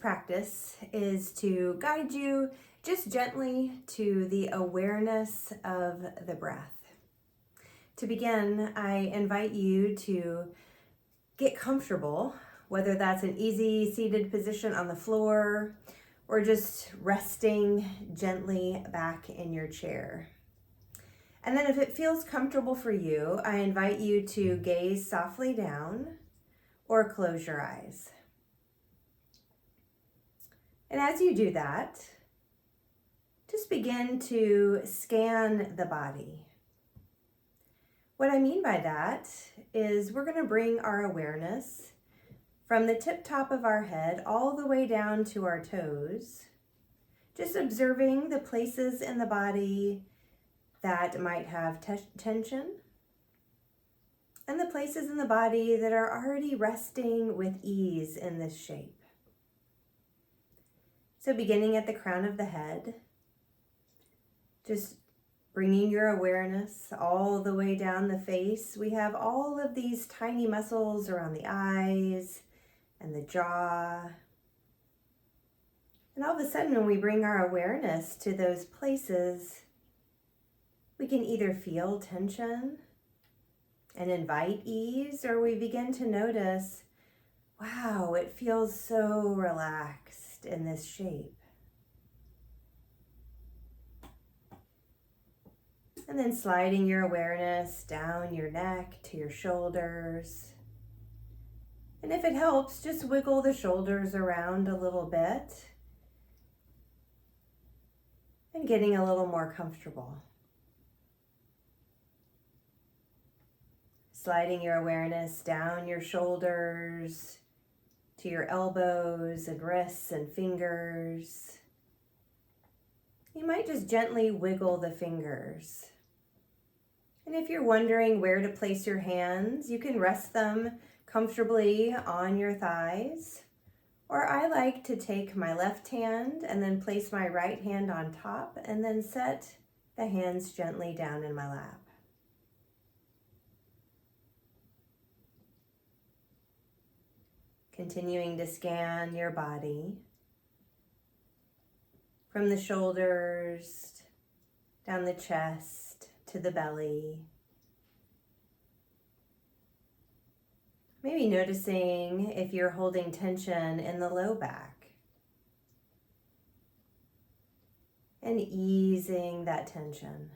practice is to guide you just gently to the awareness of the breath. To begin, I invite you to get comfortable, whether that's an easy seated position on the floor or just resting gently back in your chair. And then if it feels comfortable for you, I invite you to gaze softly down or close your eyes. And as you do that, just begin to scan the body. What I mean by that is we're going to bring our awareness from the tip top of our head all the way down to our toes, just observing the places in the body that might have tension and the places in the body that are already resting with ease in this shape. So beginning at the crown of the head, just bringing your awareness all the way down the face. We have all of these tiny muscles around the eyes and the jaw. And all of a sudden, when we bring our awareness to those places, we can either feel tension and invite ease, or we begin to notice, wow, it feels so relaxed in this shape. And then sliding your awareness down your neck to your shoulders. And if it helps, just wiggle the shoulders around a little bit and getting a little more comfortable. Sliding your awareness down your shoulders to your elbows and wrists and fingers. You might just gently wiggle the fingers. And if you're wondering where to place your hands, you can rest them comfortably on your thighs. Or I like to take my left hand and then place my right hand on top and then set the hands gently down in my lap. Continuing to scan your body from the shoulders, down the chest, to the belly. Maybe noticing if you're holding tension in the low back and easing that tension.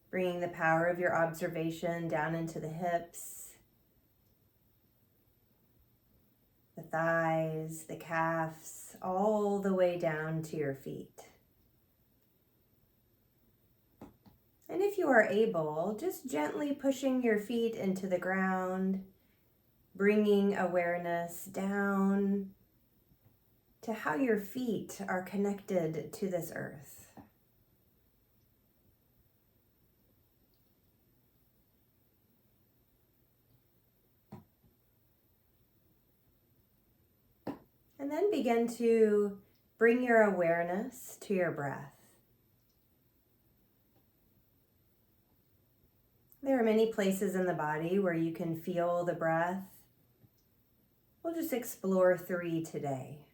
Bringing the power of your observation down into the hips, the thighs, the calves, all the way down to your feet. And if you are able, just gently pushing your feet into the ground, bringing awareness down to how your feet are connected to this earth. And then begin to bring your awareness to your breath. There are many places in the body where you can feel the breath. We'll just explore 3 today.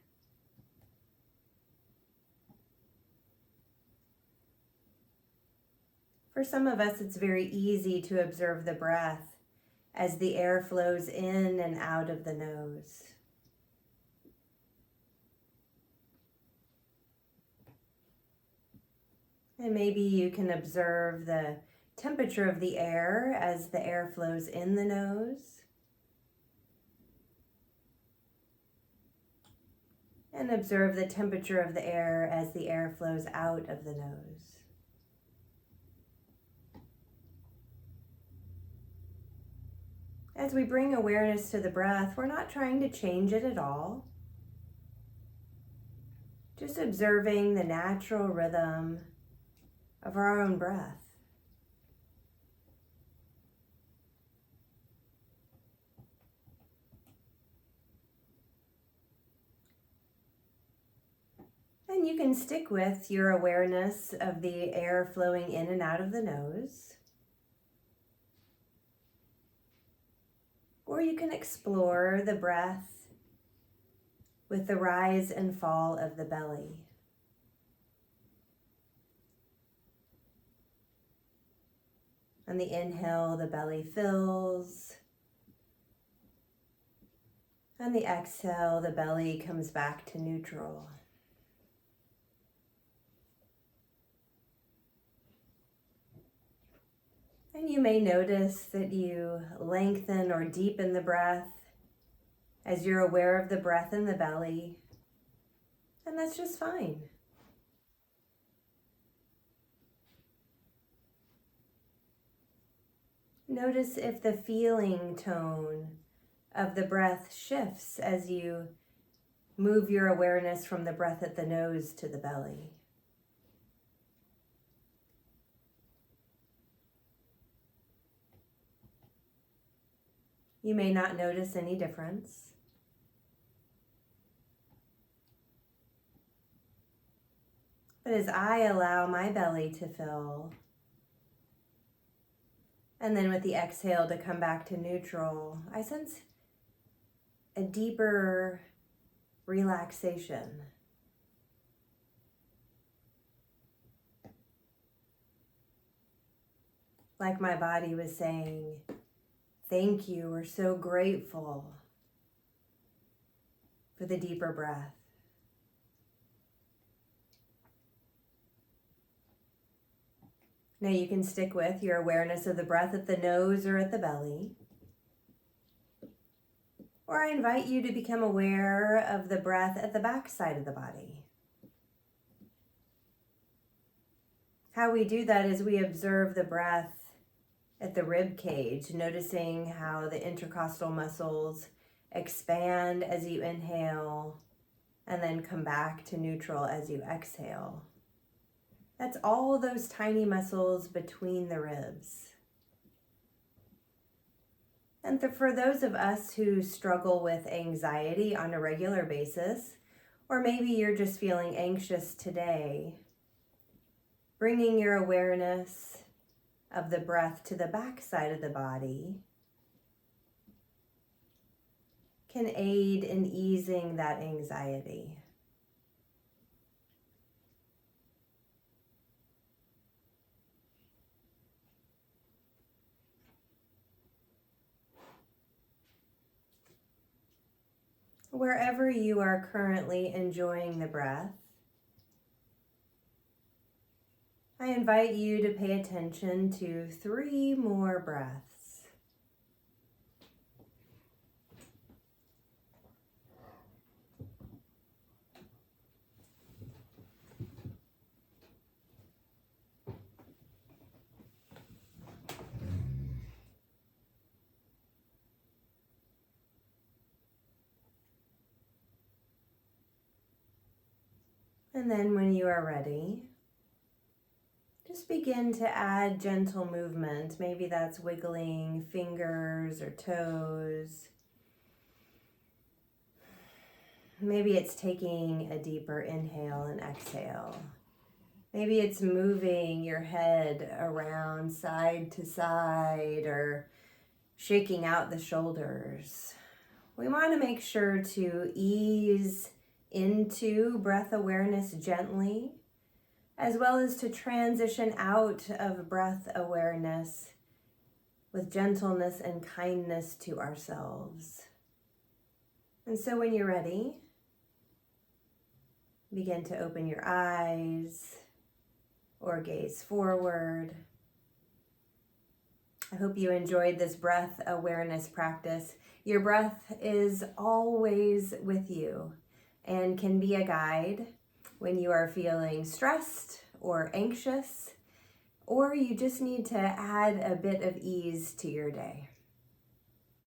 For some of us, it's very easy to observe the breath as the air flows in and out of the nose. And maybe you can observe the temperature of the air as the air flows in the nose. And observe the temperature of the air as the air flows out of the nose. As we bring awareness to the breath, we're not trying to change it at all. Just observing the natural rhythm of our own breath. And you can stick with your awareness of the air flowing in and out of the nose. Or you can explore the breath with the rise and fall of the belly. On the inhale, the belly fills. On the exhale, the belly comes back to neutral. And you may notice that you lengthen or deepen the breath as you're aware of the breath in the belly. And that's just fine. Notice if the feeling tone of the breath shifts as you move your awareness from the breath at the nose to the belly. You may not notice any difference. But as I allow my belly to fill, and then with the exhale to come back to neutral, I sense a deeper relaxation. Like my body was saying, thank you, we're so grateful for the deeper breath. Now you can stick with your awareness of the breath at the nose or at the belly. Or I invite you to become aware of the breath at the back side of the body. How we do that is we observe the breath at the rib cage, noticing how the intercostal muscles expand as you inhale and then come back to neutral as you exhale. That's all those tiny muscles between the ribs. And for those of us who struggle with anxiety on a regular basis, or maybe you're just feeling anxious today, bringing your awareness of the breath to the back side of the body can aid in easing that anxiety. Wherever you are currently enjoying the breath, I invite you to pay attention to 3 more breaths. And then when you are ready, just begin to add gentle movement. Maybe that's wiggling fingers or toes. Maybe it's taking a deeper inhale and exhale. Maybe it's moving your head around side to side or shaking out the shoulders. We want to make sure to ease into breath awareness gently, as well as to transition out of breath awareness with gentleness and kindness to ourselves. And so when you're ready, begin to open your eyes or gaze forward. I hope you enjoyed this breath awareness practice. Your breath is always with you and can be a guide when you are feeling stressed or anxious, or you just need to add a bit of ease to your day.